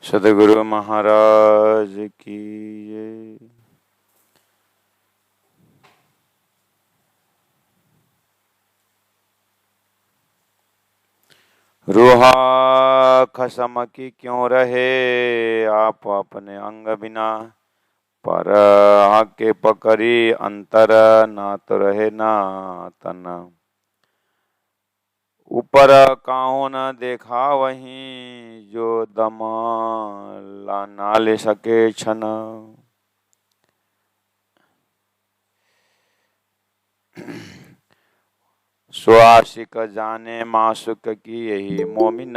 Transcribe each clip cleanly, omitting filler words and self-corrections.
सद्गुरु महाराज की जय। रूहा खसम की क्यों रहे आप अपने अंग बिना, पर आके पकड़ी अंतर ना तो रहे ना तन। ऊपर काहू न देखा वहीं जो दम ला ना ले सके छन। स्वाशिक जाने मासुक की यही मोमिन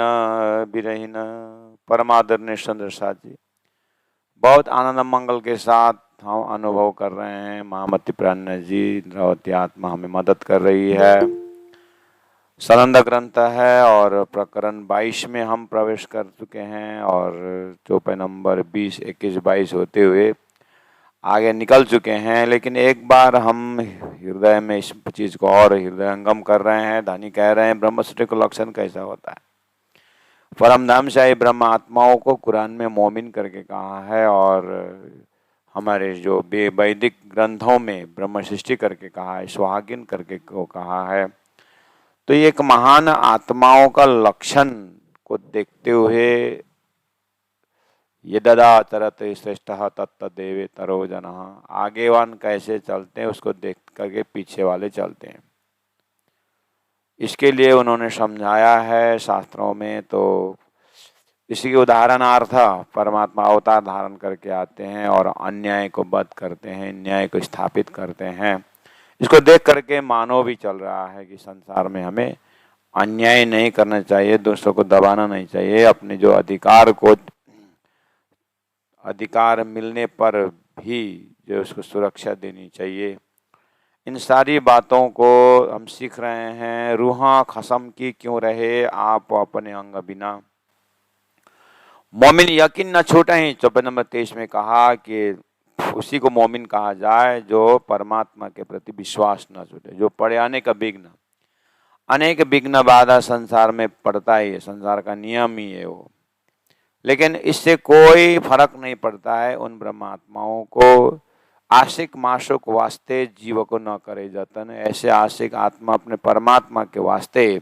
बिरहिन। परमादरणीय चंद्र साथ जी, बहुत आनंद मंगल के साथ हम अनुभव कर रहे हैं। महामती प्राण जी इंद्रावती आत्मा हमें मदद कर रही है। सनंद ग्रंथ है और प्रकरण 22 में हम प्रवेश कर चुके हैं और चौपाई नंबर 20, 21, 22 होते हुए आगे निकल चुके हैं। लेकिन एक बार हम हृदय में इस चीज को और हृदयंगम कर रहे हैं। धनी कह रहे हैं ब्रह्मसूत्र का लक्षण कैसा होता है। परमधामशाही ब्रह्म आत्माओं को कुरान में मोमिन करके कहा है और हमारे जो वैदिक ग्रंथों में ब्रह्म सृष्टि करके कहा है, सुहागिन करके को कहा है। तो ये एक महान आत्माओं का लक्षण को देखते हुए ये ददा तरत श्रेष्ठ तत्त देवे तरो जना, आगेवान कैसे चलते हैं उसको देख करके पीछे वाले चलते हैं। इसके लिए उन्होंने समझाया है शास्त्रों में। तो इसी के उदाहरणार्थ परमात्मा अवतार धारण करके आते हैं और अन्याय को बद करते हैं, न्याय को स्थापित करते हैं। इसको देख करके मानव भी चल रहा है कि संसार में हमें अन्याय नहीं करना चाहिए, दूसरों को दबाना नहीं चाहिए, अपने जो अधिकार मिलने पर भी जो उसको सुरक्षा देनी चाहिए। इन सारी बातों को हम सीख रहे हैं। रूहा खसम की क्यों रहे आप अपने अंग बिना, मोमिन यकीन न छूटे ही। चौपाई नंबर 23 में कहा कि उसी को मोमिन कहा जाए जो परमात्मा के प्रति विश्वास न छूटे, जो पड़े अनेक विघ्न, अनेक विघ्न बाधा संसार में पड़ता ही है, संसार का नियम ही है वो। लेकिन इससे कोई फर्क नहीं पड़ता है उन ब्रह्मात्माओं को। आशिक माशुक वास्ते जीव को न करे जतन, ऐसे आशिक आत्मा अपने परमात्मा के वास्ते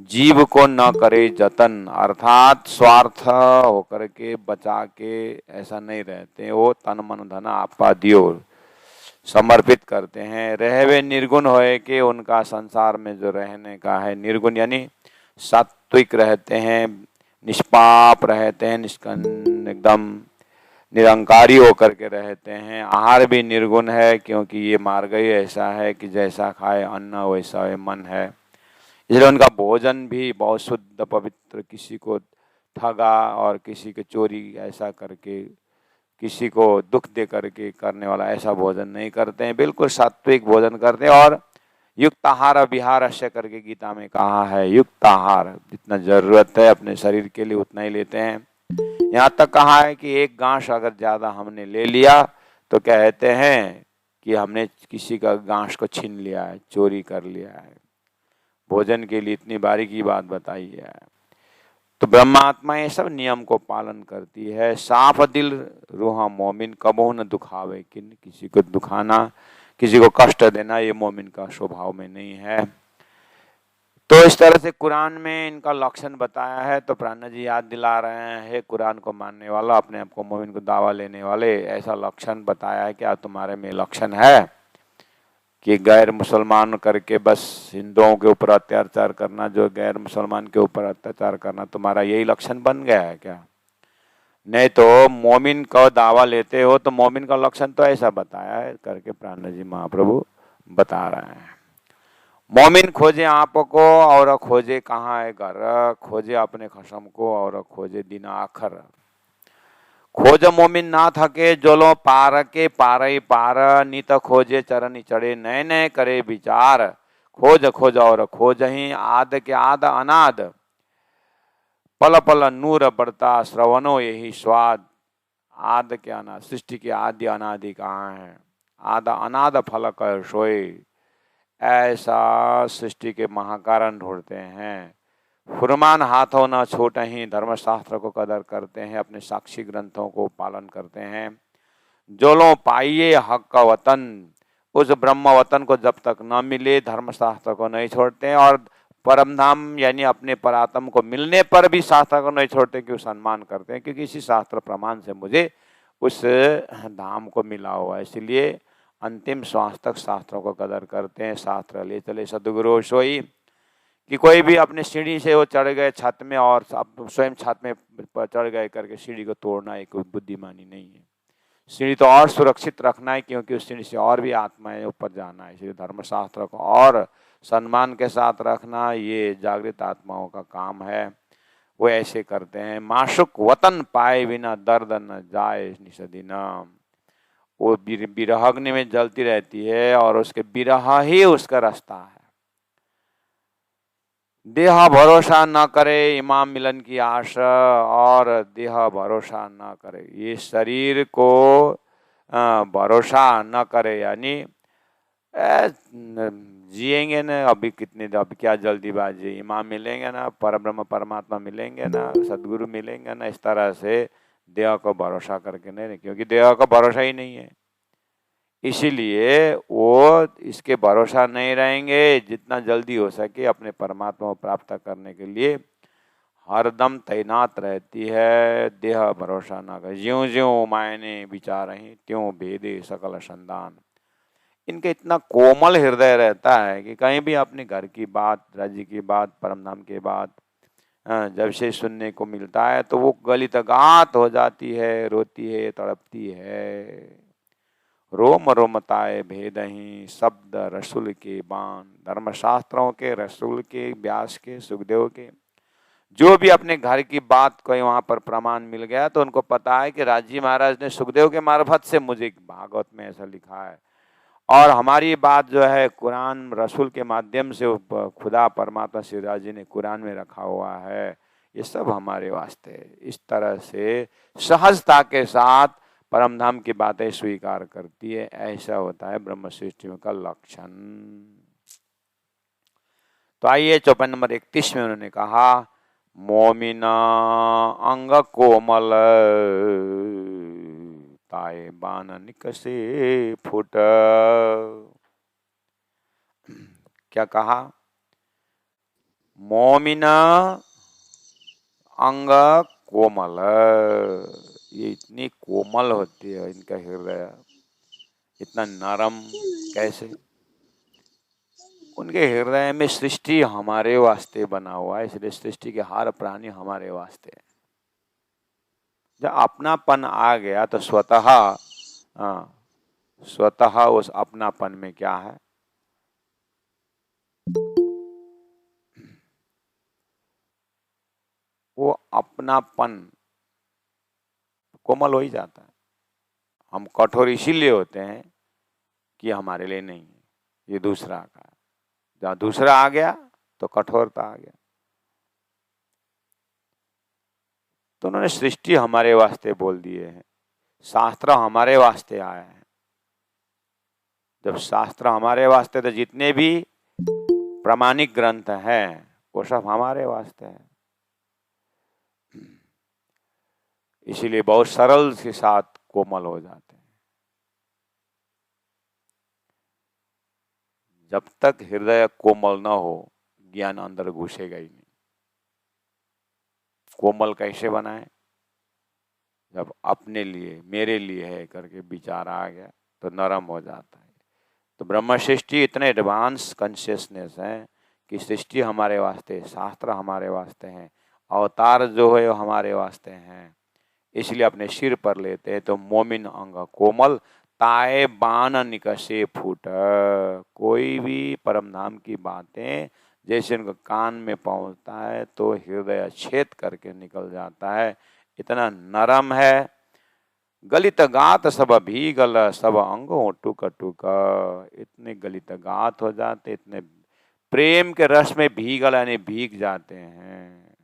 जीव को न करे जतन, अर्थात स्वार्थ होकर के बचा के ऐसा नहीं रहते। वो तन मन धन आपा दियो समर्पित करते हैं। रहवे निर्गुण होए कि उनका संसार में जो रहने का है, निर्गुण यानी सात्विक रहते हैं, निष्पाप रहते हैं, एकदम निरंकारी होकर के रहते हैं। आहार भी निर्गुण है क्योंकि ये मार्ग ही ऐसा है कि जैसा खाए अन्न वैसा मन है। इसलिए उनका भोजन भी बहुत शुद्ध पवित्र, किसी को ठगा और किसी को चोरी ऐसा करके, किसी को दुख दे करके करने वाला ऐसा भोजन नहीं करते हैं। बिल्कुल सात्विक भोजन करते हैं और युक्त आहार विहार से करके गीता में कहा है। युक्त आहार जितना जरूरत है अपने शरीर के लिए उतना ही लेते हैं। यहाँ तक कहा है कि एक गांठ अगर ज्यादा हमने ले लिया तो कहते हैं कि हमने किसी का गांठ को छीन लिया है, चोरी कर लिया है। भोजन के लिए इतनी बारीकी बात बताई है। तो ब्रह्मात्मा ये सब नियम को पालन करती है। साफ दिल रूहा मोमिन कबहू न दुखावे किन, किसी को दुखाना, किसी को कष्ट देना ये मोमिन का स्वभाव में नहीं है। तो इस तरह से कुरान में इनका लक्षण बताया है। तो प्राण जी याद दिला रहे हैं, कुरान को मानने वाला, अपने आप को मोमिन को दावा लेने वाले, ऐसा लक्षण बताया है। क्या तुम्हारे में लक्षण है कि गैर मुसलमान करके बस हिंदुओं के ऊपर अत्याचार करना, जो गैर मुसलमान के ऊपर अत्याचार करना, तुम्हारा यही लक्षण बन गया है क्या? नहीं तो मोमिन का दावा लेते हो तो मोमिन का लक्षण तो ऐसा बताया है करके प्राण जी महाप्रभु बता रहे हैं। मोमिन खोजे आपको और खोजे कहाँ है घर, खोजे अपने खसम को और खोजे दिन आखर। खोज मोमिन ना थके जोलो पार के पार ही पार, नित खोजे चरण चढ़े नए नए करे विचार। खोज खोज और खोज ही आद के आद अनाद, पल पल नूर बढ़ता श्रवणो यही स्वाद। आद के अनाद, सृष्टि के आदि अनादि कहाँ है? आद अनाद फल कर सोए, ऐसा सृष्टि के महाकारण ढूंढते हैं। फुरमान हाथों न छूटहि, धर्मशास्त्र को कदर करते हैं, अपने साक्षी ग्रंथों को पालन करते हैं। जो लो पाइये हक का वतन, उस ब्रह्म वतन को जब तक न मिले धर्मशास्त्र को नहीं छोड़ते हैं, और परम धाम यानी अपने परात्म को मिलने पर भी शास्त्र को नहीं छोड़ते, क्यों सम्मान करते हैं, क्योंकि इसी शास्त्र प्रमाण से मुझे उस धाम को मिला हुआ है। इसलिए अंतिम श्वास तक शास्त्रों को कदर करते हैं। शास्त्र ले चले सदगुरु सोई, कि कोई भी अपने सीढ़ी से वो चढ़ गए छत में और स्वयं छत में चढ़ गए करके सीढ़ी को तोड़ना एक बुद्धिमानी नहीं है। सीढ़ी तो और सुरक्षित रखना है, क्योंकि उस सीढ़ी से और भी आत्माएं ऊपर जाना है। इसलिए धर्मशास्त्र को और सम्मान के साथ रखना ये जागृत आत्माओं का काम है, वो ऐसे करते हैं। माशुक वतन पाए बिना दर्द न जाए निषदिना, वो बिरहाग्नि में जलती रहती है और उसके बिरहा ही उसका रास्ता है। देह भरोसा न करे इमाम मिलन की आशा, और देह भरोसा न करे, ये शरीर को भरोसा न करे, यानी जिएंगे ना अभी कितने, अभी क्या जल्दीबाजी, इमाम मिलेंगे ना, परब्रह्म परमात्मा मिलेंगे ना, सदगुरु मिलेंगे ना, इस तरह से देह को भरोसा करके नहीं, क्योंकि देह का भरोसा ही नहीं है। इसीलिए वो इसके भरोसा नहीं रहेंगे। जितना जल्दी हो सके अपने परमात्मा को प्राप्त करने के लिए हरदम तैनात रहती है। देह भरोसा ना कर, ज्यों ज्यों मायने विचार ही त्यों भेदे सकल संदान। इनके इतना कोमल हृदय रहता है कि कहीं भी अपने घर की बात, राज्य की बात, परमधाम की बात जब से सुनने को मिलता है तो वो गलितगात हो जाती है, रोती है, तड़पती है। रोम रोमताए भेदही शब्द रसूल के बाण, धर्मशास्त्रों के, रसूल के, व्यास के, सुखदेव के, जो भी अपने घर की बात कोई वहां पर प्रमाण मिल गया तो उनको पता है कि राजी महाराज ने सुखदेव के मार्फत से मुझे भागवत में ऐसा लिखा है, और हमारी बात जो है कुरान रसूल के माध्यम से खुदा परमात्मा शिवराज जी ने कुरान में रखा हुआ है, ये सब हमारे वास्ते है। इस तरह से सहजता के साथ परमधाम की बातें स्वीकार करती है। ऐसा होता है ब्रह्म सृष्टि का लक्षण। तो आइए 54 नंबर 31 में उन्होंने कहा, मोमिना अंग कोमल ताए बान निकसे फुट। क्या कहा? मोमिना अंग कोमल, ये इतनी कोमल होती है इनका हृदय, इतना नरम कैसे? उनके हृदय में सृष्टि हमारे वास्ते बना हुआ है, इसलिए सृष्टि के हर प्राणी हमारे वास्ते है। जब अपनापन आ गया तो स्वतः उस अपनापन में क्या है? वो अपनापन कोमल हो ही जाता है। हम कठोर इसीलिए होते हैं कि हमारे लिए नहीं है, ये दूसरा का है। जहाँ दूसरा आ गया तो कठोरता आ गया। तो उन्होंने सृष्टि हमारे वास्ते बोल दिए हैं, शास्त्र हमारे वास्ते आए हैं। जब शास्त्र हमारे वास्ते, तो जितने भी प्रामाणिक ग्रंथ हैं वो सब हमारे वास्ते हैं। इसीलिए बहुत सरल के साथ कोमल हो जाते हैं। जब तक हृदय कोमल न हो ज्ञान अंदर घुसेगा ही नहीं। कोमल कैसे बनाए? जब अपने लिए, मेरे लिए है करके विचार आ गया तो नरम हो जाता है। तो ब्रह्म सृष्टि इतने एडवांस कॉन्शियसनेस है कि सृष्टि हमारे वास्ते, शास्त्र हमारे वास्ते हैं, अवतार जो है वो हमारे वास्ते हैं। इसलिए अपने सिर पर लेते हैं। तो मोमिन अंग कोमल ताए बान निकसे फूट। कोई भी परम धाम की बातें जैसे उनका कान में पहुंचता है तो हृदय छेद करके निकल जाता है, इतना नरम है। गलित गात सब भीगल सब अंगों टुक टुक, इतने गलित गात हो जाते, इतने प्रेम के रस में भीगल यानी भीग जाते हैं।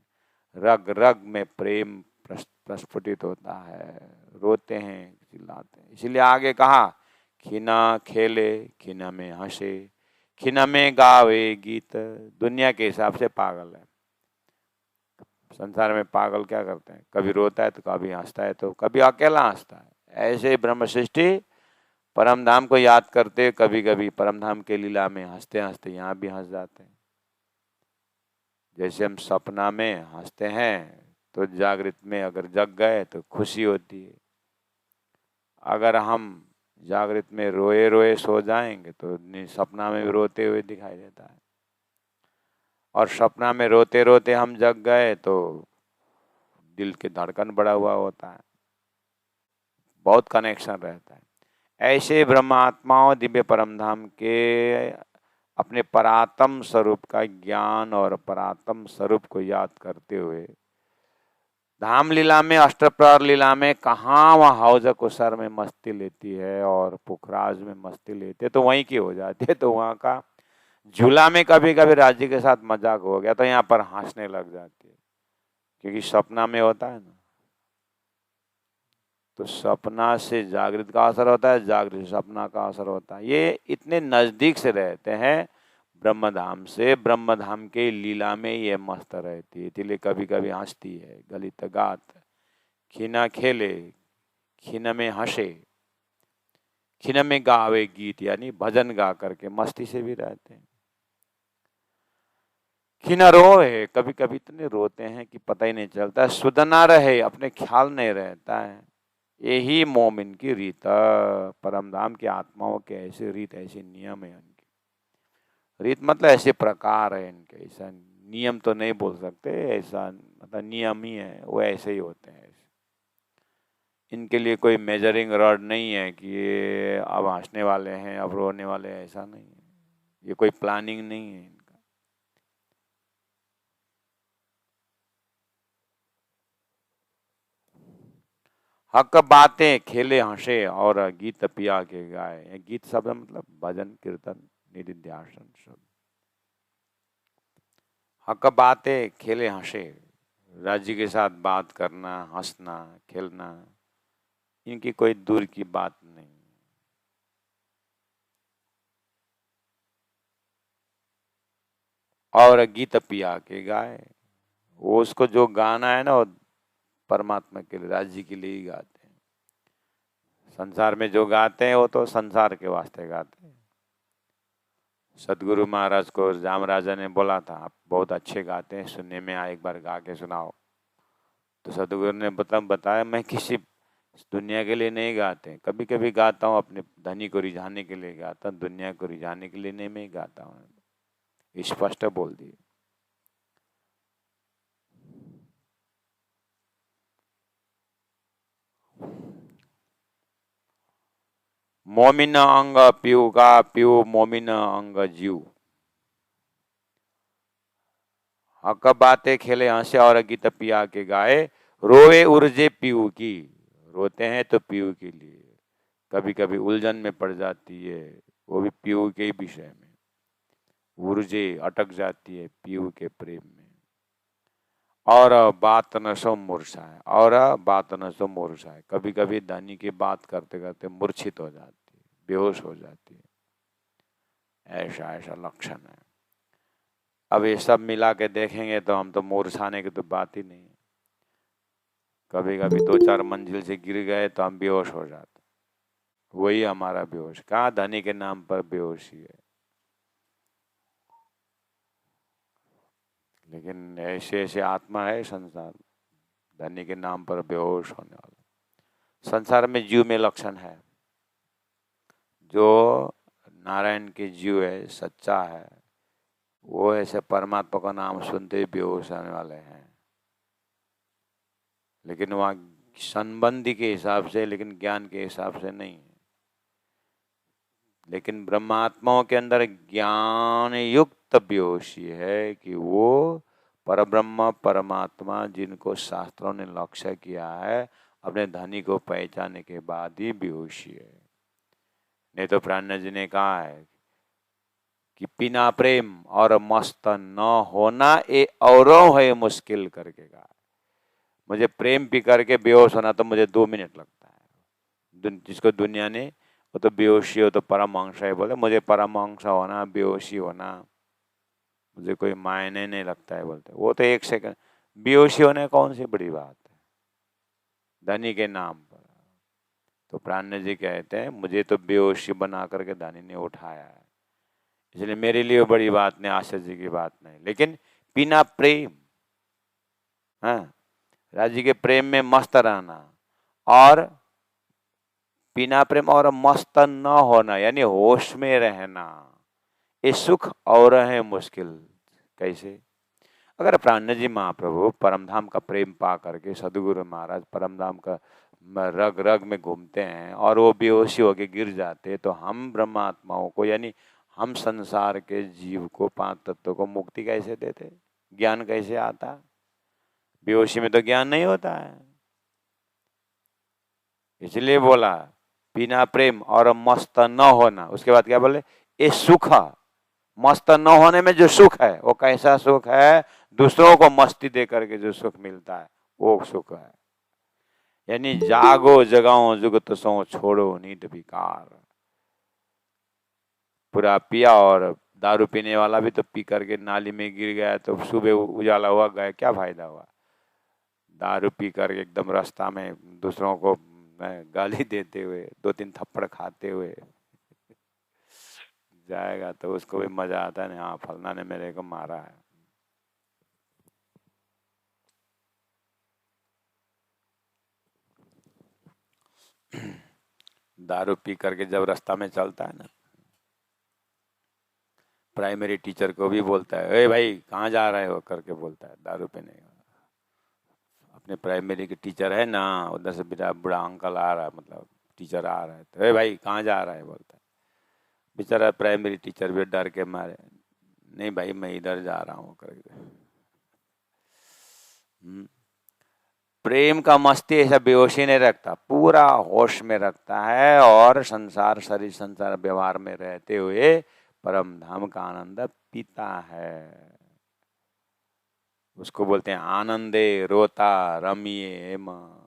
रग रग में प्रेम प्रस्फुटित होता है, रोते हैं, चिल्लाते हैं। इसलिए आगे कहा, खिना खेले खिना में हंसे, खिना में गावे गीत। दुनिया के हिसाब से पागल है, संसार में पागल क्या करते हैं, कभी रोता है तो कभी हंसता है, तो कभी अकेला हंसता है। ऐसे ही ब्रह्म सृष्टि परम धाम को याद करते, कभी कभी परम धाम के लीला में हंसते हंसते यहाँ भी हंस जाते हैं। जैसे हम सपना में हंसते हैं तो जागृत में अगर जग गए तो खुशी होती है, अगर हम जागृत में रोए रोए सो जाएंगे तो सपना में भी रोते हुए दिखाई देता है, और सपना में रोते रोते हम जग गए तो दिल की धड़कन बढ़ा हुआ होता है, बहुत कनेक्शन रहता है। ऐसे ब्रह्मात्माओं दिव्य परमधाम के अपने परात्म स्वरूप का ज्ञान और परात्म स्वरूप को याद करते हुए धाम लीला में, अष्टप्रहर लीला में कहाँ वह हौज कुसर में मस्ती लेती है और पुखराज में मस्ती लेती है तो वहीं की हो जाती है। तो वहाँ का झूला में कभी कभी राज्य के साथ मजाक हो गया तो यहाँ पर हंसने लग जाती है, क्योंकि सपना में होता है ना, तो सपना से जागृत का असर होता है, जागृत से सपना का असर होता है। ये इतने नजदीक से रहते हैं ब्रह्मधाम से, ब्रह्मधाम के लीला में ये मस्त रहती है, इसलिए कभी कभी हंसती है। गलित गात खिना खेले, खिन में हंसे, खिन में गावे गीत, यानी भजन गा करके मस्ती से भी रहते हैं। खिना रोए, कभी कभी इतने रोते हैं कि पता ही नहीं चलता, सुध ना रहे, अपने ख्याल नहीं रहता है। यही मोमिन की रीत, परमधाम की आत्माओं के ऐसे रीत, ऐसे नियम है उनके। रीत मतलब ऐसे प्रकार है इनके, ऐसा नियम तो नहीं बोल सकते, ऐसा मतलब नियम ही है, वो ऐसे ही होते हैं। इनके लिए कोई मेजरिंग रॉड नहीं है कि ये अब हंसने वाले हैं, अब रोने वाले हैं, ऐसा नहीं है। ये कोई प्लानिंग नहीं है इनका। हक बातें खेले हंसे और गीत पिया के गाए। गीत शब्द मतलब भजन कीर्तन निधिध्यासन शब्द। हक बातें खेले हंसे, राज्य के साथ बात करना, हंसना, खेलना, इनकी कोई दूर की बात नहीं। और गीत पिया के गाए, वो उसको जो गाना है ना वो परमात्मा के लिए, राज्य के लिए ही गाते हैं। संसार में जो गाते हैं वो तो संसार के वास्ते गाते हैं। सदगुरु महाराज को जाम राजा ने बोला था, आप बहुत अच्छे गाते हैं, सुनने में आए, एक बार गा के सुनाओ। तो सदगुरु ने बताया, मैं किसी दुनिया के लिए नहीं गाते, कभी कभी गाता हूँ अपने धनी को रिझाने के लिए गाता हूँ, दुनिया को रिझाने के लिए नहीं मैं गाता हूँ। स्पष्ट बोल दिए। मोमिन अंग पीऊ का, पीऊ मोमिन अंग जीव। हक बातें खेले हंसे और गीत पिया के गाए, रोए उर्जे पीऊ की। रोते हैं तो पीऊ के लिए, कभी कभी उलझन में पड़ जाती है, वो भी पीऊ के विषय में। उर्जे अटक जाती है पीऊ के प्रेम में। और बात न सो मूर्छा है, और बात न सो मूर्छा है, कभी कभी धनी की बात करते करते मूर्छित हो जाती है, बेहोश हो जाती है। ऐसा ऐसा लक्षण है। अब ये सब मिला के देखेंगे तो हम तो मूर्छाने की तो बात ही नहीं है। कभी कभी 2-4 मंजिल से गिर गए तो हम बेहोश हो जाते, वही हमारा बेहोश। कहाँ धनी के नाम पर बेहोशी है। लेकिन ऐसे ऐसे आत्मा है संसार, धनी के नाम पर बेहोश होने वाला। संसार में जीव में लक्षण है, जो नारायण के जीव है, सच्चा है, वो ऐसे परमात्मा का नाम सुनते ही बेहोश होने वाले हैं। लेकिन वहाँ संबंधी के हिसाब से, लेकिन ज्ञान के हिसाब से नहीं है। लेकिन ब्रह्मात्माओं के अंदर ज्ञान युक्त बेहोशी है कि वो परब्रह्म परमात्मा जिनको शास्त्रों ने लक्ष्य किया है, अपने धनी को पहचानने के बाद ही बेहोशी है। नहीं तो प्राण जी ने कहा है कि बिना प्रेम और मस्त न होना ये औरों है मुश्किल करके कहा। मुझे प्रेम पी करके बेहोश होना तो मुझे 2 मिनट लगता है। जिसको दुनिया ने वो तो बेहोशी हो तो परमहंस है बोले, मुझे परमहंस होना, बेहोशी होना मुझे कोई मायने नहीं लगता है बोलते। वो तो 1 सेकंड, बेहोशी होने कौन सी बड़ी बात है धनी के नाम पर। तो प्राण जी कहते हैं मुझे तो बेहोशी बना करके धनी ने उठाया है, इसलिए मेरे लिए बड़ी बात नहीं, आश्चर्य की बात नहीं। लेकिन बिना प्रेम, हाँ, राज्य के प्रेम में मस्त रहना और बिना प्रेम और मस्त न होना यानी होश में रहना, ये सुख और है मुश्किल। कैसे? अगर प्राण जी महाप्रभु परमधाम का प्रेम पा करके सदगुरु महाराज परमधाम का रग रग में घूमते हैं और वो बेहोशी होके गिर जाते, तो हम ब्रह्मात्माओं को यानी हम संसार के जीव को, पांच तत्वों को मुक्ति कैसे देते, ज्ञान कैसे आता? बेहोशी में तो ज्ञान नहीं होता है। इसलिए बोला बिना प्रेम और मस्त न होना। उसके बाद क्या बोले? ये सुख, मस्त न होने में जो सुख है वो कैसा सुख है? दूसरों को मस्ती दे करके जो सुख मिलता है वो सुख है। यानी जागो जगाओ जुगत सो छोड़ो नींद विकार। पूरा पिया और दारू पीने वाला भी तो पी करके नाली में गिर गया तो सुबह उजाला हुआ, गया क्या फायदा हुआ? दारू पी करके एकदम रास्ता में दूसरों को गाली देते हुए, दो तीन थप्पड़ खाते हुए जाएगा तो उसको भी मजा आता है, हाँ फलना ने मेरे को मारा है। दारू पी करके जब रास्ता में चलता है ना, प्राइमरी टीचर को भी बोलता है, ए भाई कहाँ जा रहे हो करके बोलता है, दारू पीने। अपने प्राइमरी के टीचर है ना, उधर से बेटा बूढ़ा अंकल आ रहा है, मतलब टीचर आ रहा है, तो ए भाई कहाँ जा रहा है बोलता है। बेचारा प्राइमरी टीचर भी डर के मारे, नहीं भाई मैं इधर जा रहा हूँ करके। प्रेम का मस्ती ऐसा बेहोशी नहीं रखता, पूरा होश में रखता है और संसार शरीर संसार व्यवहार में रहते हुए परम धाम का आनंद पीता है। उसको बोलते हैं आनंदे रोता रमिये म।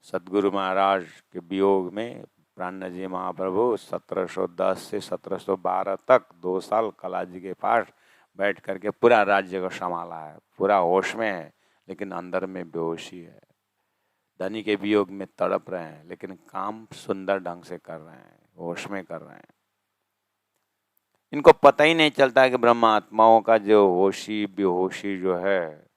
सदगुरु महाराज के वियोग में प्राण जी महाप्रभु 1710 से 1712 तक 2 साल कलाजी के पास बैठ करके पूरा राज्य को संभाला है, पूरा होश में है लेकिन अंदर में बेहोशी है। धनी के वियोग में तड़प रहे हैं लेकिन काम सुंदर ढंग से कर रहे हैं, होश में कर रहे हैं। इनको पता ही नहीं चलता है कि ब्रह्मात्माओं का जो होशी बेहोशी जो है,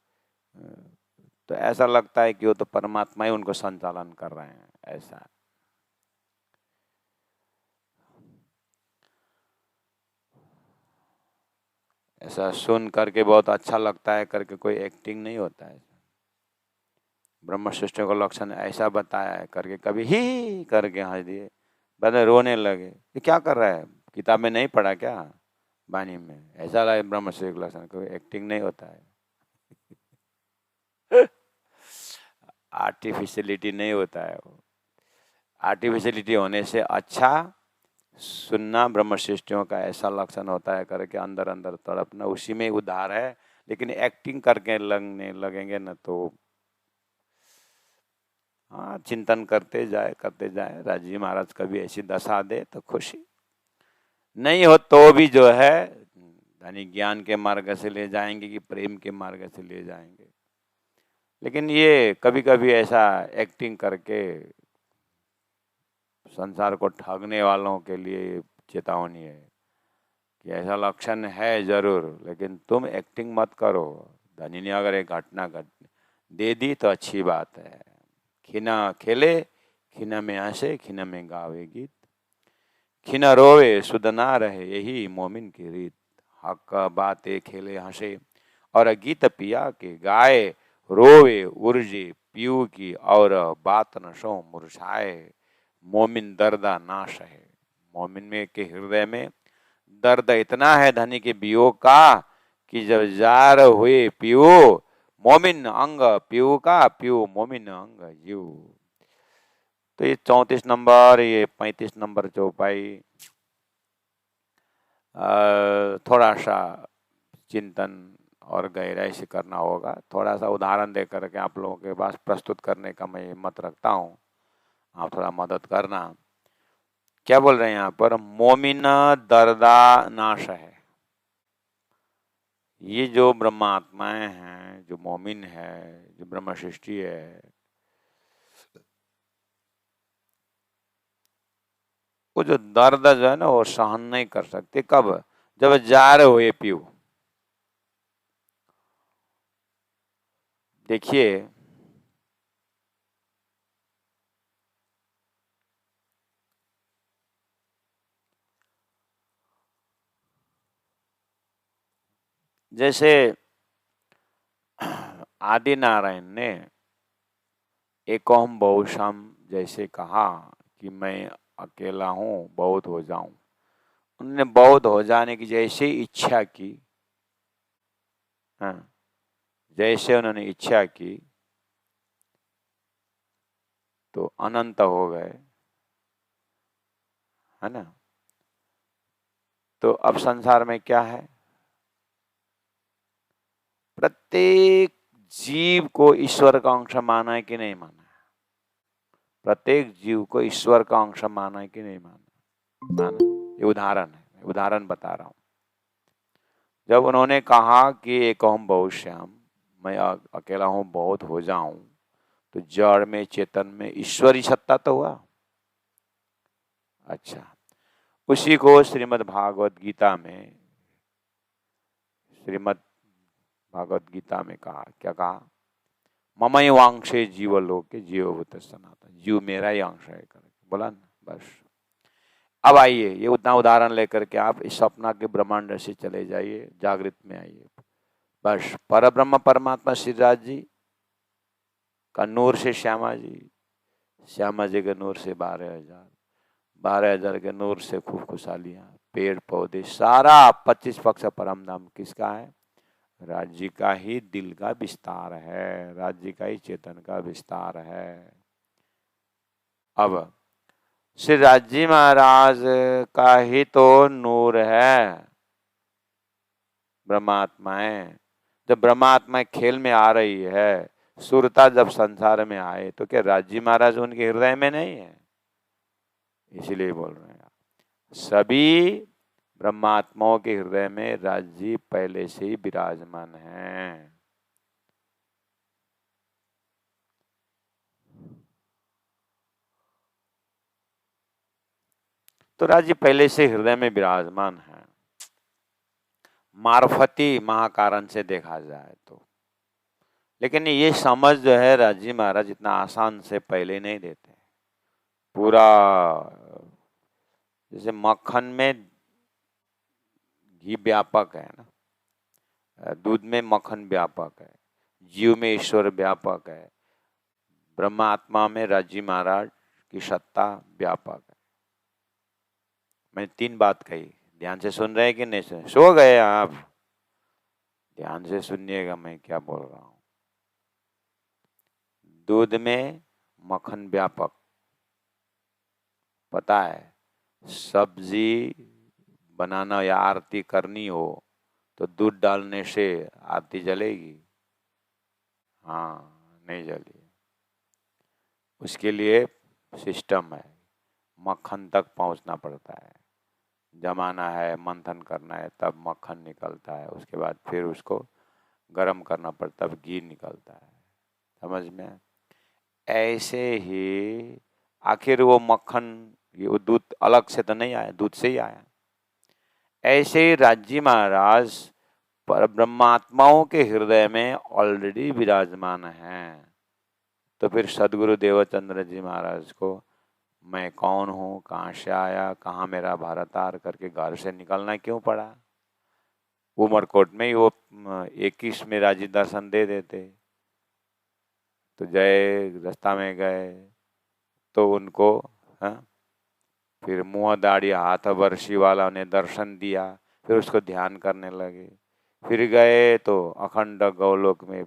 तो ऐसा लगता है कि वो तो परमात्मा ही उनको संचालन कर रहे हैं, ऐसा। ऐसा सुन करके बहुत अच्छा लगता है करके कोई एक्टिंग नहीं होता है। ब्रह्म सृष्टि का लक्षण ऐसा बताया है करके कभी ही करके हंस दिए, बाद में रोने लगे, ये क्या कर रहा है, किताब में नहीं पढ़ा क्या वाणी में? ऐसा लगे ब्रह्म सृष्टि का लक्षण, कोई एक्टिंग नहीं होता है। आर्टिफिशियलिटी नहीं होता है वो। आर्टिफिशियलिटी होने से अच्छा सुनना ब्रह्म सृष्टियों का ऐसा लक्षण होता है करके अंदर अंदर तड़पना, उसी में उधार है। लेकिन एक्टिंग करके लगेंगे ना तो हाँ, चिंतन करते जाए। राजी महाराज कभी ऐसी दशा दे तो खुशी, नहीं हो तो भी जो है यानी ज्ञान के मार्ग से ले जाएंगे कि प्रेम के मार्ग से ले जाएंगे। लेकिन ये कभी कभी ऐसा एक्टिंग करके संसार को ठगने वालों के लिए चेतावनी है कि ऐसा लक्षण है जरूर, लेकिन तुम एक्टिंग मत करो। धनी ने अगर एक घटना दे दी तो अच्छी बात है। खिना खेले खिना में हंसे खिना में गावे गीत, खिना रोवे सुध ना रहे यही मोमिन की रीत। हक बातें खेले हंसे और गीत पिया के गाए, रोवे उर्जे पीऊ की और बात न सो मुरझाए। मोमिन दर्दा नाश है, मोमिन में के हृदय में दर्द इतना है धनी के वियोग का कि जब जार हुए पीऊ मोमिन अंग पीऊ का, पीऊ मोमिन अंग जीव। तो ये 34 नंबर, ये 35 नंबर चौपाई थोड़ा सा चिंतन और गहराई से करना होगा। थोड़ा सा उदाहरण दे करके आप लोगों के पास प्रस्तुत करने का मैं मत रखता हूँ, आप थोड़ा मदद करना। क्या बोल रहे हैं यहाँ पर? मोमिन दर्दा नाश है। ये जो ब्रह्मात्माएं हैं हैं, जो मोमिन है, जो ब्रह्म सृष्टि है, वो जो दर्द जो है ना वो सहन नहीं कर सकते। कब? जब जा रहे हो ये पीओ। देखिए, जैसे आदि नारायण ने एक ओम बहुशम जैसे कहा कि मैं अकेला हूं, बहुत हो जाऊं, उन्होंने बहुत हो जाने की जैसे इच्छा की, हाँ, जैसे उन्होंने इच्छा की तो अनंत हो गए, है ना। तो अब संसार में क्या है? प्रत्येक जीव को ईश्वर का अंश माना है कि नहीं माना है? प्रत्येक जीव को ईश्वर का अंश माना है कि नहीं माना? माना। ये उदाहरण है, उदाहरण बता रहा हूं। जब उन्होंने कहा कि एक हम बहुत श्याम, मैं अकेला हूं, बहुत हो जाऊं, तो जड़ में चेतन में ईश्वरी सत्ता तो हुआ। अच्छा, उसी को श्रीमद् भागवत गीता में, श्रीमद् भागवत गीता में कहा, क्या कहा? ममई वांशे जीवलोके जीवभूत सनातन, जीव मेरा ही अंश है करके बोला ना। बस अब आइए, ये उतना उदाहरण लेकर के आप इस सपना के ब्रह्मांड से चले जाइए, जागृत में आइए। बस पर ब्रह्म परमात्मा श्रीराज जी का नूर से श्यामा जी, श्यामा जी के नूर से 12,000, 12,000 के नूर से खूब खुशहालियां, पेड़ पौधे, सारा 25 पक्ष परम धाम किसका है? राज्य का ही दिल का विस्तार है, राज्य का ही चेतन का विस्तार है। अब श्री राज्य महाराज का ही तो नूर है ब्रह्मात्माएं। जब ब्रह्मात्मा खेल में आ रही है, सुरता जब संसार में आए, तो क्या राज्य महाराज उनके हृदय में नहीं है? इसलिए बोल रहे हैं, सभी ब्रह्मात्माओं के हृदय में राज्य पहले से ही विराजमान है। तो राज्य पहले से हृदय में विराजमान है, मार्फती महाकारण से देखा जाए तो। लेकिन ये समझ जो है राज्य महाराज इतना आसान से पहले नहीं देते। पूरा जैसे मक्खन में घी व्यापक है ना, दूध में मक्खन व्यापक है, जीव में ईश्वर व्यापक है, ब्रह्मात्मा में राज्य महाराज की सत्ता व्यापक है। मैंने 3 बात कही, ध्यान से सुन रहे हैं कि नहीं सुन? सो गए आप? ध्यान से सुनिएगा मैं क्या बोल रहा हूं। दूध में मक्खन व्यापक, पता है, सब्जी बनाना या आरती करनी हो तो दूध डालने से आरती जलेगी? हाँ, नहीं जली। उसके लिए सिस्टम है, मक्खन तक पहुंचना पड़ता है, जमाना है, मंथन करना है, तब मक्खन निकलता है। उसके बाद फिर उसको गरम करना पड़ता है, तब घी निकलता है। समझ में? ऐसे ही आखिर वो मक्खन, वो दूध अलग से तो नहीं आया, दूध से ही आया। ऐसे ही राज्य महाराज पर ब्रह्मात्माओं के हृदय में ऑलरेडी विराजमान हैं। तो फिर सदगुरु देवचंद्र जी महाराज को मैं कौन हूँ, कहाँ से आया, कहाँ मेरा भारतार करके घर से निकलना क्यों पड़ा? उमरकोट में ही वो 21 में राजी दर्शन दे देते। तो जय रास्ता में गए तो उनको, हाँ, फिर मुंह दाढ़ी हाथ वर्षी वाला ने दर्शन दिया, फिर उसको ध्यान करने लगे। फिर गए तो अखंड गौलोक में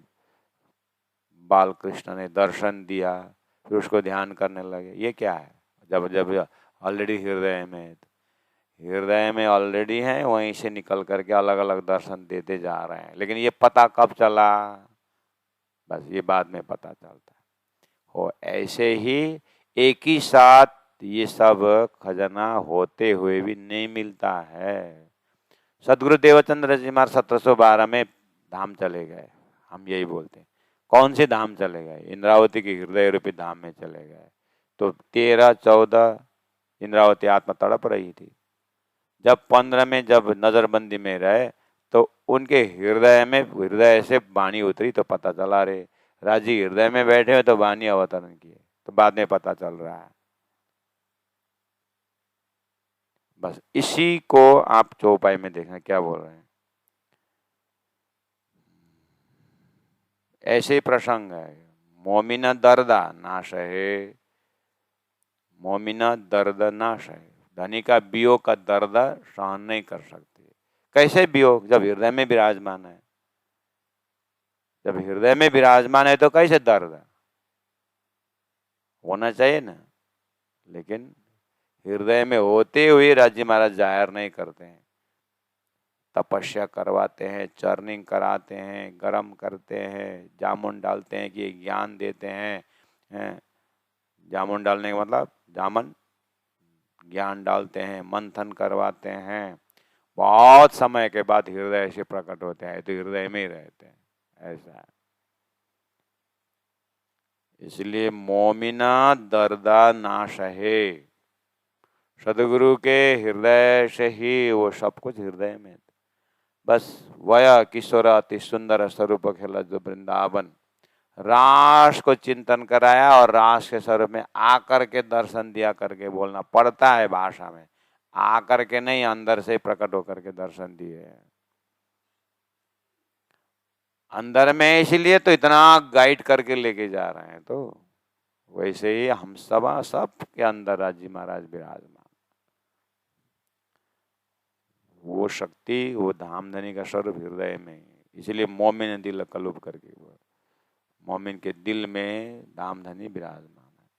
बाल कृष्ण ने दर्शन दिया, फिर उसको ध्यान करने लगे। ये क्या है? जब जब ऑलरेडी हृदय में ऑलरेडी है, वहीं से निकल करके अलग अलग दर्शन देते जा रहे हैं। लेकिन ये पता कब चला? बस ये बाद में पता चलता है। हो ऐसे ही एक ही साथ ये सब खजाना होते हुए भी नहीं मिलता है। सदगुरु देवचंद्र जी महाराज 1712 में धाम चले गए, हम यही बोलते हैं। कौन से धाम चले गए? इंद्रावती के हृदय रूपी धाम में चले गए। तो 13-14 इंद्रावती आत्मा तड़प रही थी। जब 15 में जब नजरबंदी में रहे तो उनके हृदय से वाणी उतरी, तो पता चला रे राजी हृदय में बैठे हुए तो वाणी अवतरण किए, तो बाद में पता चल रहा है। बस इसी को आप चौपाई में देखना क्या बोल रहे हैं। ऐसे ही प्रसंग है। मोमिना दर्दा नाश है, मोमिना दर्द नाश है। धनी का वियोग का दर्द सहन नहीं कर सकती। कैसे वियोग? जब हृदय में विराजमान है। जब हृदय में विराजमान है तो कैसे दर्द होना चाहिए ना। लेकिन हृदय में होते हुए राज्य महाराज जाहिर नहीं करते हैं। तपस्या करवाते हैं, चर्निंग कराते हैं, गरम करते हैं, जामुन डालते हैं कि ज्ञान देते हैं। जामुन डालने का मतलब जामन, ज्ञान डालते हैं, मंथन करवाते हैं। बहुत समय के बाद हृदय से प्रकट होते हैं, तो हृदय में ही रहते हैं। ऐसा है। इसलिए मोमिना दर्दा नाश है। सदगुरु के हृदय से ही वो सब कुछ हृदय में। बस वह किशोर अति सुंदर स्वरूप खेला जो वृंदावन, रास को चिंतन कराया और रास के स्वरूप में आकर के दर्शन दिया करके बोलना पड़ता है भाषा में, आकर के नहीं, अंदर से प्रकट होकर के दर्शन दिए। अंदर में इसलिए तो इतना गाइड करके लेके जा रहे हैं। तो वैसे ही हम सब के अंदर राजी महाराज विराजमान। वो शक्ति, वो धामधनी का स्वरूप हृदय में। इसलिए मोमिन दिल कलुब करके, मोमिन के दिल में धामधनी विराजमान है।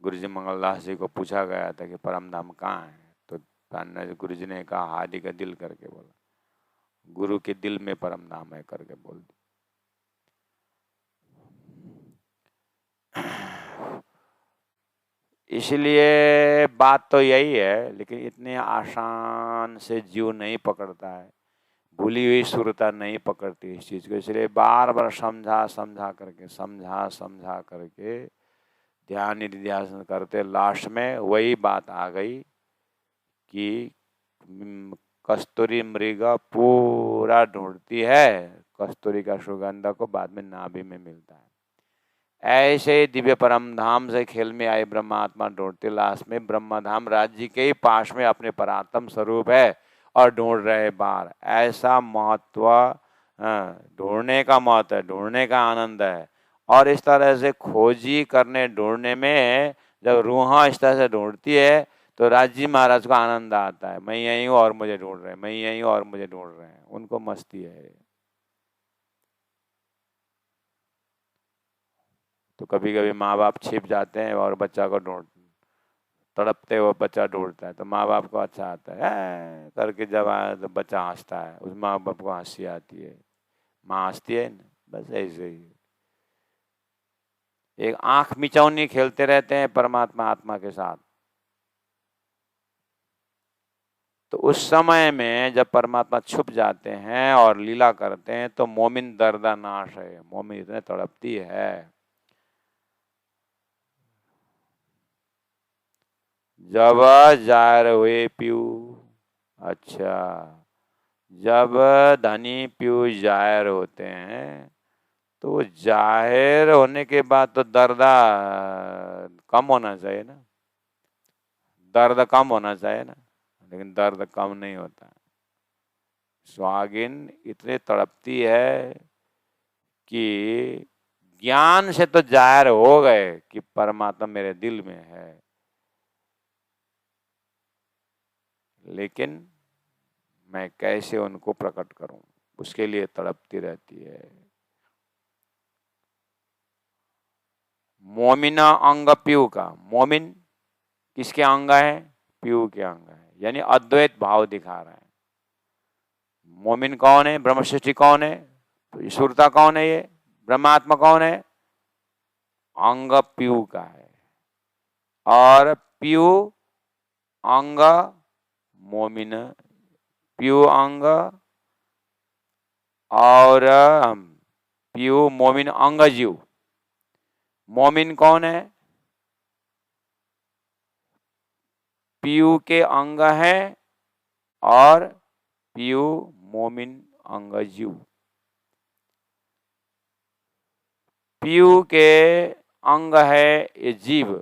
गुरु जी मंगलदास जी को पूछा गया था कि परम धाम कहाँ है, तो गुरु जी ने कहा हादी का दिल करके बोला। गुरु के दिल में परम धाम है करके बोल दी। इसलिए बात तो यही है, लेकिन इतने आसान से जीव नहीं पकड़ता है। भूली हुई सुरता नहीं पकड़ती इस चीज को। इसलिए बार बार समझा समझा करके ध्यान निध्यासन करते, लास्ट में वही बात आ गई कि कस्तूरी मृग पूरा ढूंढती है, कस्तूरी का सुगंध को बाद में नाभि में मिलता है। ऐसे दिव्य परम धाम से खेल में आए ब्रह्मात्मा ढूंढते, लास्ट में ब्रह्मधाम राज्य के ही पास में अपने परात्म स्वरूप है और ढूंढ रहे बार। ऐसा महत्व, ढूंढने का महत्व है, ढूंढने का आनंद है। और इस तरह से खोजी करने ढूंढने में जब रूह इस तरह से ढूंढती है तो राजी महाराज को आनंद आता है। मैं यही हूँ और मुझे ढूंढ रहे हैं, मैं यही हूँ और मुझे ढूंढ रहे हैं। उनको मस्ती है। तो कभी कभी माँ बाप छिप जाते हैं और बच्चा को ढूंढ, तड़पते हुए बच्चा ढूंढता है तो माँ बाप को अच्छा आता है करके, जब आए तो बच्चा हंसता है, उस माँ बाप को हंसी आती है। माँ हंसती है ना, बस ऐसे ही एक आंख मिचौनी खेलते रहते हैं परमात्मा आत्मा के साथ। तो उस समय में जब परमात्मा छुप जाते हैं और लीला करते हैं तो मोमिन दर्दा नाश है। मोमिन इतने तड़पती है। जब जाहिर हुए पीऊ, अच्छा, जब धनी पीऊ जाहिर होते हैं तो जाहिर होने के बाद तो दर्दा कम होना चाहिए ना, दर्द कम होना चाहिए ना, लेकिन दर्द कम नहीं होता। सुहागिन इतनी तड़पती है कि ज्ञान से तो जाहिर हो गए कि परमात्मा मेरे दिल में है, लेकिन मैं कैसे उनको प्रकट करूं, उसके लिए तड़पती रहती है। मोमिना अंग पीयू का, मोमिन किसके अंग है? पीयू के अंग है, यानी अद्वैत भाव दिखा रहा है। मोमिन कौन है? ब्रह्म सृष्टि कौन है? तो ईश्वरता कौन है? ये ब्रह्मात्मा कौन है? अंग पीयू का है। और पीयू अंग मोमिन, पीयू अंग और पीयू मोमिन अंग जीव। मोमिन कौन है? पीयू के अंग है और पीयू मोमिन अंग जीव। पीयू के अंग है ये जीव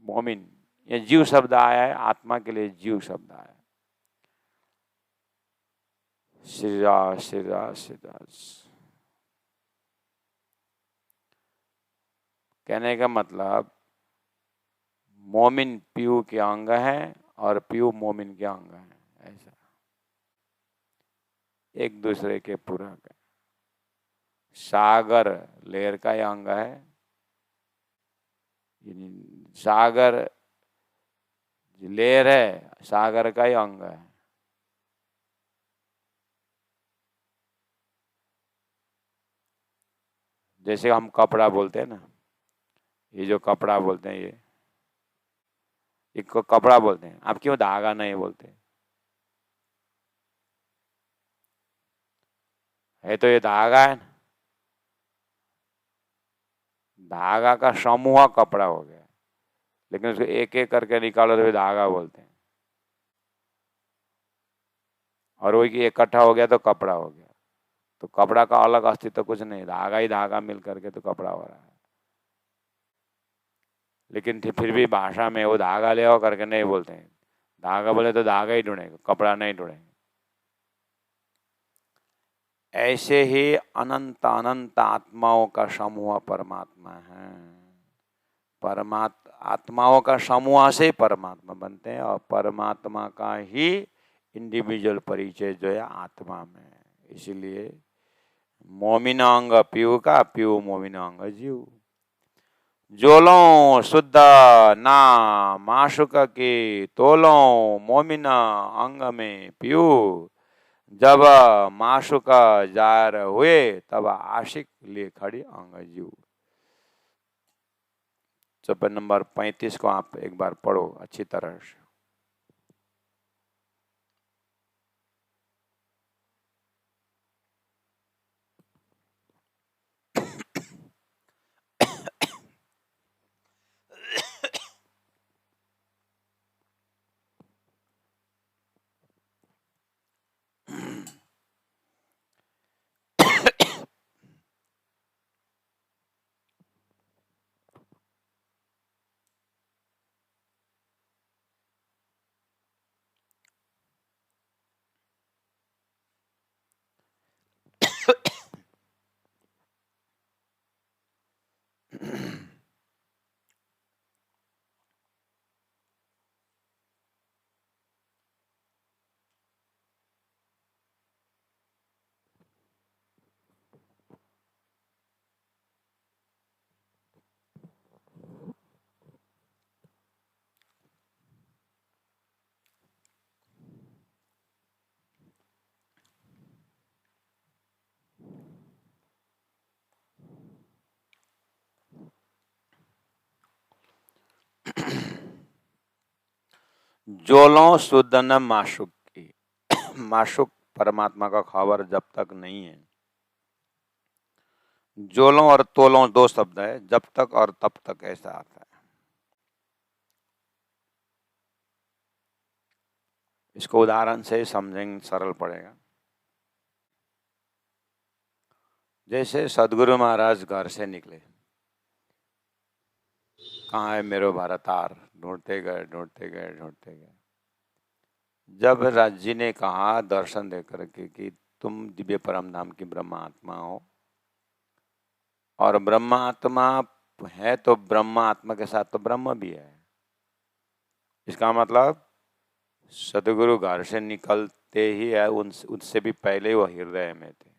मोमिन, ये जीव शब्द आया है, आत्मा के लिए जीव शब्द आया है। श्रीराज श्रीराज श्रीराज। कहने का मतलब मोमिन पीयू के अंग है और पीयू मोमिन के अंग है, ऐसा एक दूसरे के पूरक है। सागर लेर का ही अंग है, सागर लेर है, सागर का ही अंग है। जैसे हम कपड़ा बोलते हैं ना, ये जो कपड़ा बोलते हैं ये इसको कपड़ा बोलते हैं, आप क्यों धागा नहीं बोलते? है तो ये धागा है ना, धागा का समूह कपड़ा हो गया, लेकिन उसको एक एक करके निकालो तो धागा बोलते हैं, और वही इकट्ठा हो गया तो कपड़ा हो गया। तो कपड़ा का अलग अस्तित्व तो कुछ नहीं, धागा ही धागा मिल करके तो कपड़ा हो रहा है। लेकिन फिर भी भाषा में वो धागा ले आओ करके नहीं बोलते हैं, धागा बोले तो धागा ही ढूंढेगा, कपड़ा नहीं ढूंढेगा। ऐसे ही अनंत अनंत आत्माओं का समूह परमात्मा है। आत्माओं का समूह से परमात्मा बनते हैं, और परमात्मा का ही इंडिविजुअल परिचय जो है आत्मा में है। इसीलिए मोमिनांग पीयू का, पीयू मोमिनांग जीव। जोलो शुद्ध ना माशुक के तोलो मोमिना अंग में पीयू। जब माशुक जार हुए तब आशिक लिए खड़ी अंग जीव। चौपाई नंबर 35 को आप एक बार पढ़ो अच्छी तरह से। जोलो शुद्ध न माशुक की। माशुक परमात्मा का खबर जब तक नहीं है। जोलों और तोलों दो शब्द है, जब तक और तब तक ऐसा आता है। इसको उदाहरण से समझेंगे, सरल पड़ेगा। जैसे सदगुरु महाराज घर से निकले, कहाँ है मेरो भरतार, ढूंढते गए ढूंढते गए ढूंढते गए। जब राज जी ने कहा दर्शन देकर के कि तुम दिव्य परम धाम की ब्रह्म आत्मा हो, और ब्रह्म आत्मा है तो ब्रह्म आत्मा के साथ तो ब्रह्म भी है। इसका मतलब सदगुरु घर से निकलते ही है, उनसे भी पहले वो हृदय में थे।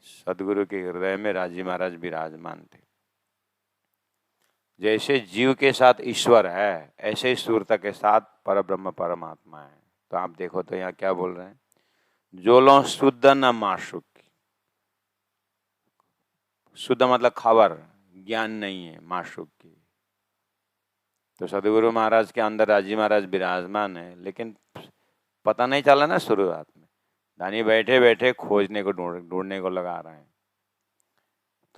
सदगुरु के हृदय में राजी महाराज विराजमान थे। जैसे जीव के साथ ईश्वर है, ऐसे ही सुरता के साथ परब्रह्म परमात्मा है। तो आप देखो तो यहाँ क्या बोल रहे हैं, जोलो शुद्ध न माशुक। शुद्ध मतलब खबर, ज्ञान नहीं है माशुक की। तो सदगुरु महाराज के अंदर राजी महाराज विराजमान है, लेकिन पता नहीं चला ना शुरुआत में। धनी बैठे बैठे खोजने को ढूंढने को लगा रहे हैं।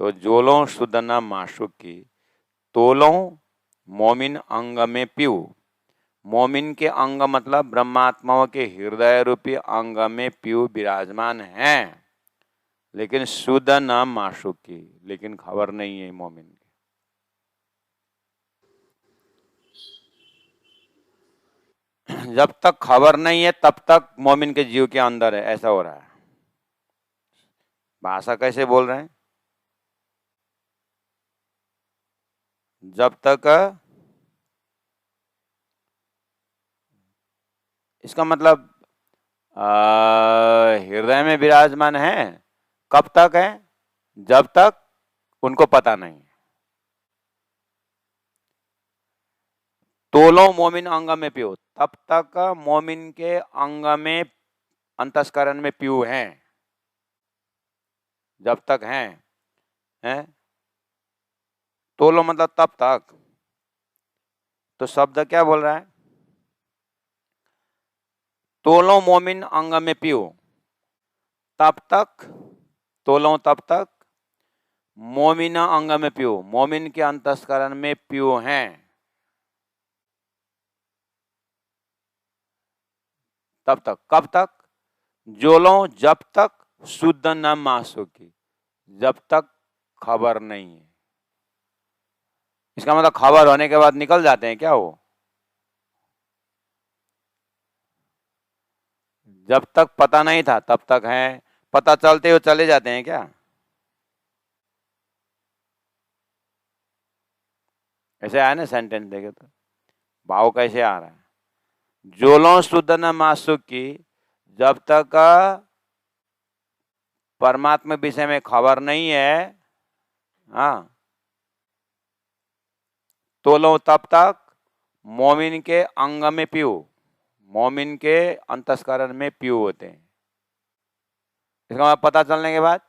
तो जोलो सुदना माशुक की, तोलो मोमिन अंग में पीऊ। मोमिन के अंग मतलब ब्रह्मात्माओं के हृदय रूपी अंग में पीऊ विराजमान हैं, लेकिन शुद्ध नाम माशुक की, लेकिन खबर नहीं है मोमिन की। जब तक खबर नहीं है तब तक मोमिन के जीव के अंदर है, ऐसा हो रहा है। भाषा कैसे बोल रहे हैं? जब तक, इसका मतलब हृदय में विराजमान है। कब तक है? जब तक उनको पता नहीं। तोलो मोमिन अंग में पियो, तब तक मोमिन के अंग में अंतस्करण में पियो हैं, जब तक हैं। तोलो मतलब तब तक। तो शब्द क्या बोल रहा है? तोलो मोमिन अंग में पियो, तब तक, तोलो तब तक, मोमिन अंग में पियो, मोमिन के अंतस्करण में पियो हैं, तब तक। कब तक? जोलो जब तक शुद्ध न मासो की, जब तक खबर नहीं है। इसका मतलब खबर होने के बाद निकल जाते हैं क्या वो? जब तक पता नहीं था तब तक हैं, पता चलते हुए चले जाते हैं क्या? ऐसे आया ना सेंटेंस, देखे तो भाव कैसे आ रहा है। जोलो शुद्ध न मासुक की, जब तक परमात्मा विषय में खबर नहीं है, हाँ, तो लो तब तक मोमिन के अंग में पियो, मोमिन के अंतस्करण में पियो होते हैं। इसका मतलब पता चलने के बाद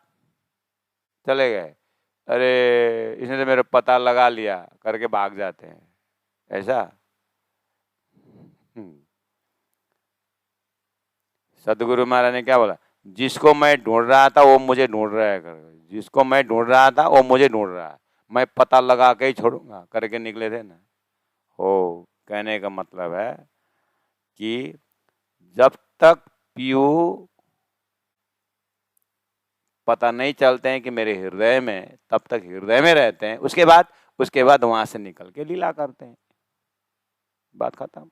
चले गए, अरे इसने तो मेरा पता लगा लिया करके भाग जाते हैं, ऐसा। सदगुरु महाराज ने क्या बोला? जिसको मैं ढूंढ रहा था वो मुझे ढूंढ रहा है, जिसको मैं ढूंढ रहा था वो मुझे ढूंढ रहा है, मैं पता लगा के ही छोड़ूंगा करके निकले थे ना। हो, कहने का मतलब है कि जब तक पीयू पता नहीं चलते हैं कि मेरे हृदय में, तब तक हृदय में रहते हैं। उसके बाद वहां से निकल के लीला करते हैं, बात खत्म।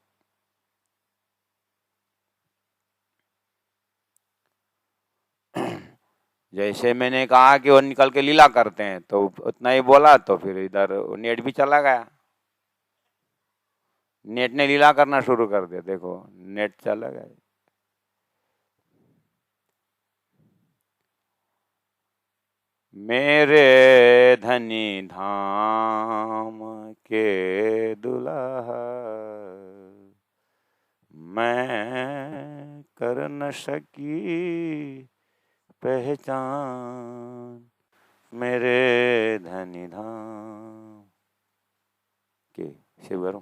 जैसे मैंने कहा कि वो निकल के लीला करते हैं, तो उतना ही बोला, तो फिर इधर नेट भी चला गया। नेट ने लीला करना शुरू कर दिया, देखो नेट चला गया। मेरे धनी धाम के दुल्हा, मैं कर न सकी पहचान, मेरे धनी धाम के शिवरों।